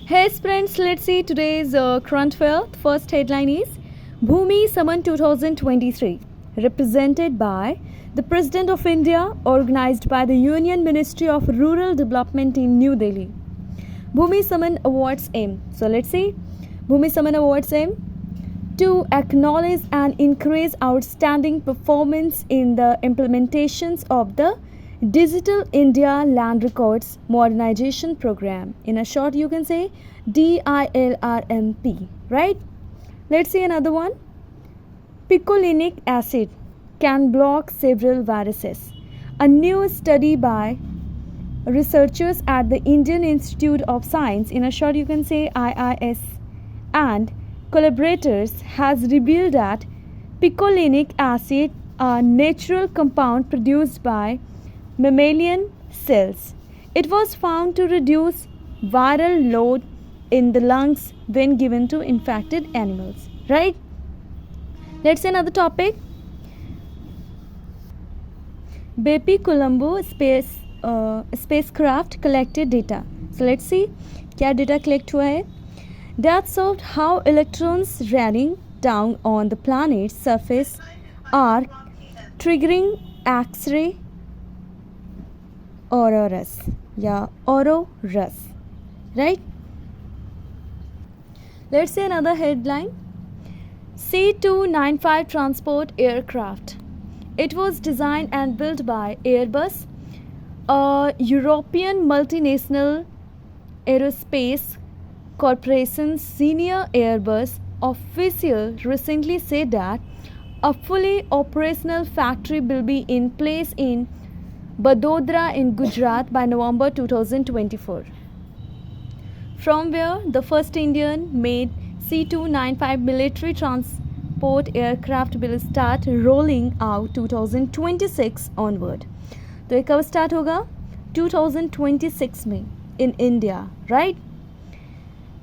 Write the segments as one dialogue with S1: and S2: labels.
S1: Hey friends, let's see today's current affair. First headline is Bhumi Summon 2023, represented by the President of India, organized by the Union Ministry of Rural Development in New Delhi. Bhumi Summon Awards aim. So let's see. Bhumi Summon Awards aim to acknowledge and encourage outstanding performance in the implementations of the Digital India Land Records Modernization Program. In a short, you can say DILRMP, right? Let's see another one. Picolinic acid can block several viruses. A new study by researchers at the Indian Institute of Science, in a short, you can say IIS, and collaborators has revealed that picolinic acid, a natural compound produced by mammalian cells. It was found to reduce viral load in the lungs when given to infected animals. Right? Let's see another topic. BP Colombo spacecraft collected data. So let's see क्या data collect हुआ है. That showed how electrons raining down on the planet's surface are triggering X-ray auroras, right? Let's see another headline. C295 transport aircraft. It was designed and built by Airbus, a European multinational aerospace corporation's senior Airbus official recently said that a fully operational factory will be in place in Vadodara in Gujarat by November 2024, from where the first Indian-made C295 military transport aircraft will start rolling out 2026 onward. तो ये कब start होगा? 2026 में in India, right?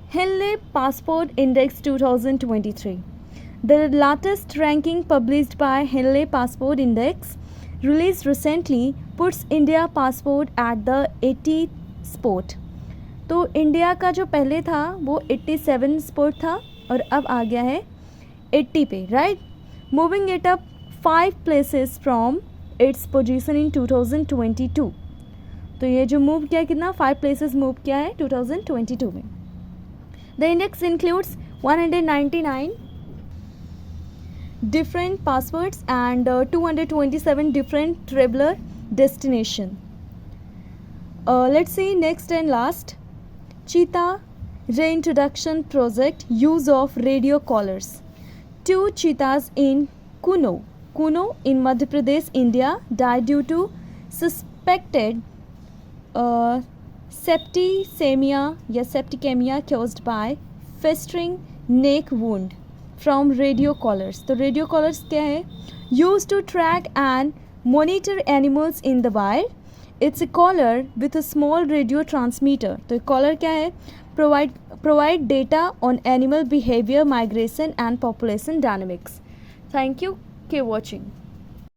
S1: Henley Passport Index 2023. The latest ranking published by Henley Passport Index, released recently, puts India passport at the 80th spot. तो India का जो पहले था वो 87 स्पॉट था और अब आ गया है 80 पे, right? Moving it up 5 places from its position in 2022. तो ये जो मूव किया कितना 5 प्लेसेस मूव किया है 2022 में. The index includes 199 different passports and 227 different traveler destination. Let's see next and last. Cheetah reintroduction project, use of radio collars. 2 cheetahs in Kuno in Madhya Pradesh, India, died due to suspected septicemia caused by festering neck wound from radio collars. तो radio collars क्या है? Used to track and monitor animals in the wild. It's a collar with a small radio transmitter. तो collar क्या है? Provide data on animal behavior, migration and population dynamics. Thank you. Keep watching.